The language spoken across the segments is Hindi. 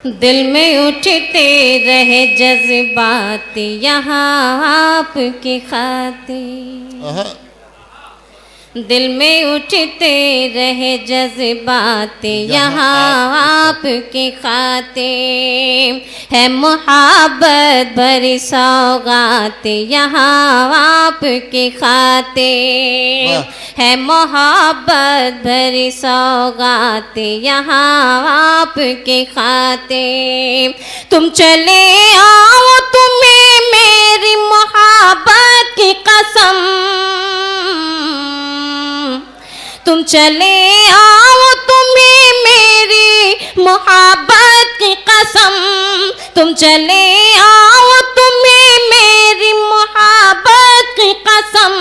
दिल में उठते रहे जज्बात यहाँ आपकी खातिर, दिल में उठते रहे जज्बात यहाँ आपकी खातिर, है मोहब्बत भरी सौगात यहाँ आपकी खातिर, है मोहब्बत भरी सौगात यहाँ आपकी खातिर। तुम चले आओ तुम्हें मेरी मोहब्बत की कसम, तुम चले आओ तुम्हें मेरी मोहब्बत की कसम, तुम चले आओ तुम्हें मेरी मोहब्बत की कसम।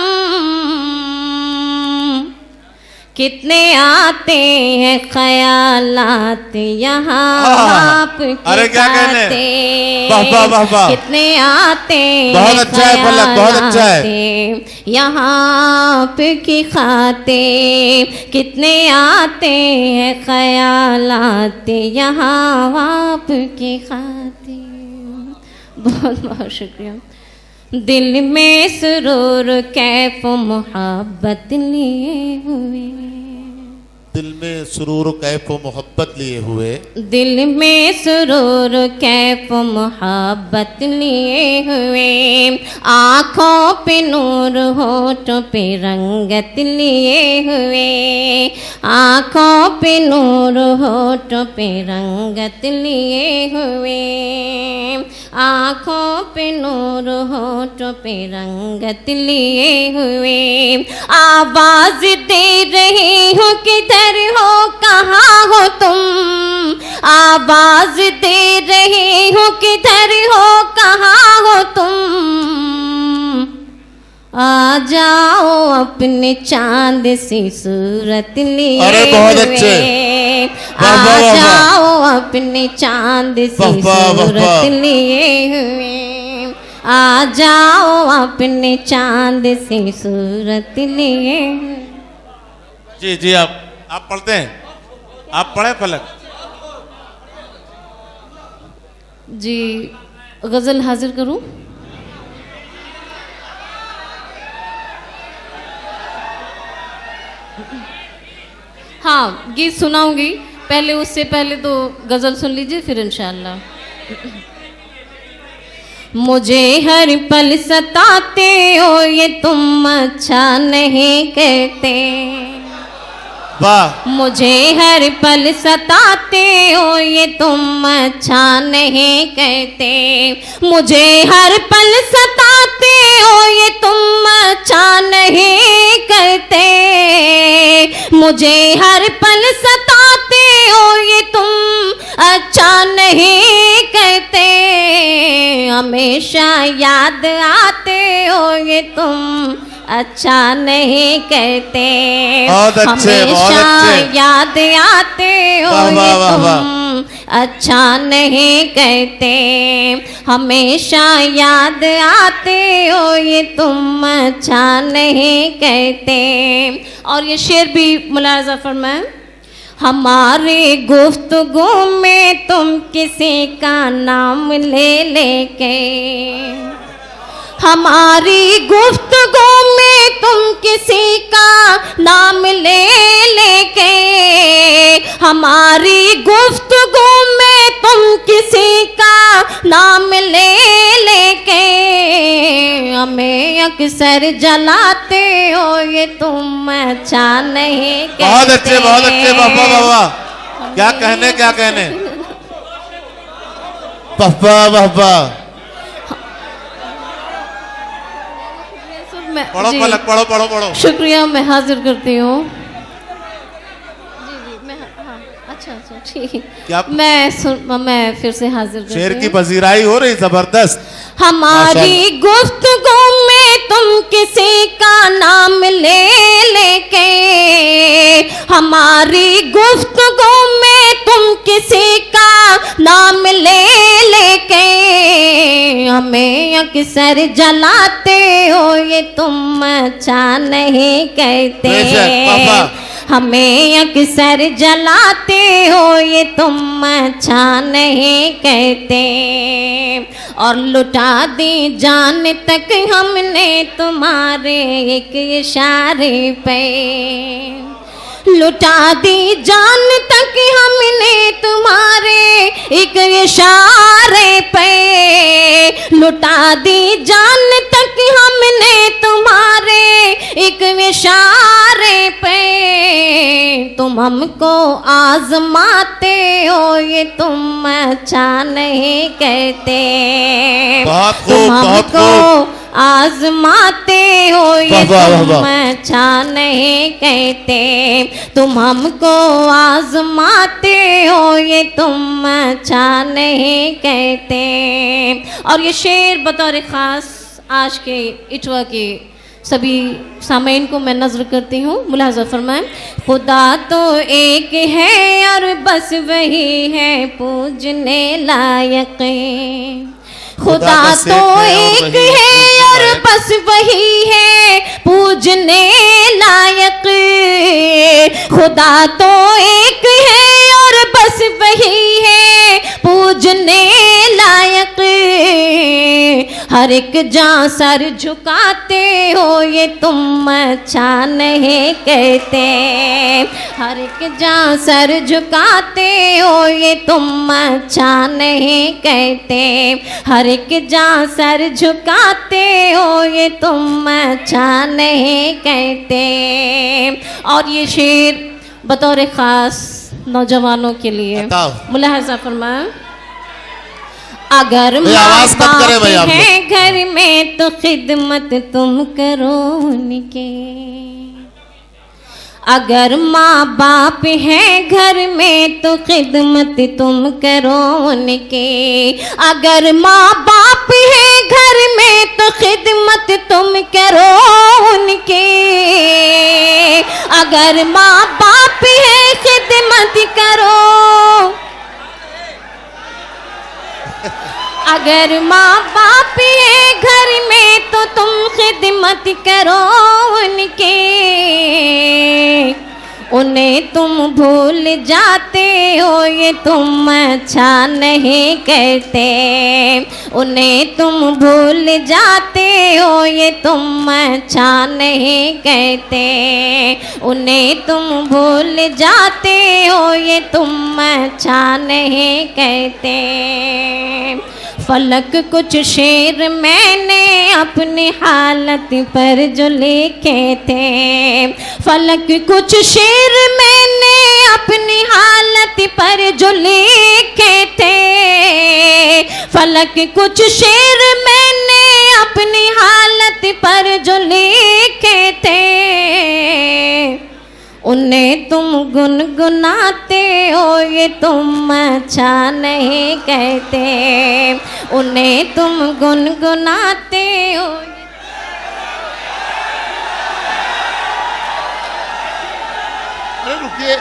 कितने आते हैं ख्यालात यहाँ आपकी खातिर, कितने आते हैं ख्यालात यहाँ आपकी खातिर, कितने आते हैं ख्यालात यहाँ आपकी खातिर। बहुत बहुत शुक्रिया। दिल में सुरूर कैफ मोहब्बत लिए हुए, दिल में सुरूर कैफ मोहब्बत लिए हुए, दिल में सुरूर कैफ मोहब्बत लिए हुए, आँखों पे नूर होठों पे रंगत लिए हुए, आँखों पे नूर होठों पे रंगत लिए हुए, आँखों पे नूर होठों पे रंगत लिए हुए। आवाज दे रही हूँ किधर हो कहाँ हो तुम, आवाज दे रही हूँ किधर हो कहाँ हो तुम, आ जाओ अपने चांद सी सूरत लिए हुए, आ जाओ अपने चांद सी सूरत लिए हुए, आ जाओ अपने चांद सी सूरत लिए हुए। जी जी आप पढ़ते हैं, आप पढ़े फलक जी। गजल हाजिर करूं? हाँ, गीत सुनाऊंगी, पहले उससे पहले तो गजल सुन लीजिए फिर इंशाअल्लाह। मुझे हर पल सताते हो ये तुम अच्छा नहीं कहते, वाह। मुझे हर पल सताते हो ये तुम अच्छा नहीं कहते, मुझे हर पल सताते हो ये तुम अच्छा नहीं कहते, मुझे हर पल सताते हो ये तुम अच्छा नहीं कहते, हमेशा याद आते हो ये तुम अच्छा नहीं कहते, हमेशा याद आते हो ये तुम अच्छा नहीं कहते, हमेशा याद आते हो ये तुम अच्छा नहीं कहते। और ये शेर भी मुलाजा फरमाएं। हमारे गुफ्तगू में तुम किसी का नाम ले लेके, हमारी गुफ्तगू में तुम किसी का नाम ले लेके, हमारी गुफ्तगू में तुम किसी का नाम ले लेके, हमें अक्सर जलाते हो ये तुम अच्छा नहीं कहते। बहुत अच्छे बाबा बाबा, क्या कहने बाबा बाबा। पढ़ो पलक, पढ़ो। शुक्रिया, मैं हाजिर करती हूँ। जी मैं अच्छा ठीक। मैं फिर से हाजिर करती हूँ। शेर की पजीराई हो रही जबरदस्त। हमारी गुफ्तगू में तुम किसी का नाम ले लेके, हमारी गुफ्तगू में तुम किसी का नाम ले लेके, हमें अक्सर जलाते हो ये तुम अच्छा नहीं कहते, हमें अक्सर जलाते हो ये तुम अच्छा नहीं कहते। और लुटा दी जान तक हमने तुम्हारे एक इशारे पे, लुटा दी जान तक हमने तुम्हारे एक इशारे पे, लुटा दी जान तक हमने तुम्हारे एक इशारे पे। तुम हमको आजमाते हो ये तुम अच्छा नहीं कहते। बहुत खूब, तुम बहुत हमको खूब। आजमाते हो ये वाह, वाह, वाह, तुम वाह। अच्छा नहीं कहते। तुम हमको आजमाते हो ये तुम अच्छा नहीं कहते। और ये शेर बतौर ख़ास आज के इटवा के सभी सामीन को मैं नज़र करती हूँ। मुलाहज़ा फरमाएं। खुदा तो एक है और बस वही है पूजने लायक। खुदा तो एक है और बस वही है पूजने लायक। खुदा तो एक है और बस वही है पूजने लायक। हर एक जहाँ सर झुकाते हो ये तुम अच्छा नहीं कहते। हर एक जहाँ सर झुकाते हो ये तुम अच्छा नहीं कहते। हर एक जहाँ सर झुकाते हो ये तुम अच्छा नहीं कहते। और ये शेर बतौर ख़ास नौजवानों के लिए बताओ। मुलाहज़ा फरमाएं। अगर भाई माँ आवाज कम बाप करें भाई आप है घर में तो खिदमत तुम करो उनके। अगर माँ बाप है घर में तो खिदमत तुम करो उनके। अगर माँ बाप है घर में तो खिदमत तुम करो उनके। अगर माँ बाप है खिदमत करो। अगर माँ बाप है घर में तो तुम खिदमत करो उनके। उन्हें तुम भूल जाते हो ये तुम अच्छा नहीं कहते। उन्हें तुम भूल जाते हो ये तुम अच्छा नहीं कहते। उन्हें तुम भूल जाते हो ये तुम अच्छा नहीं कहते। फलक कुछ शेर मैंने अपनी हालत पर जो लिखे थे। फलक कुछ शेर मैंने अपनी हालत पर जो लिखे थे। फलक कुछ शेर मैंने अपनी हालत पर जो लिखे थे। उन्हें तुम गुनगुनाते हो ये तुम अच्छा नहीं कहते। उन्हें तुम गुनगुनाते हो। अरे रुकिए।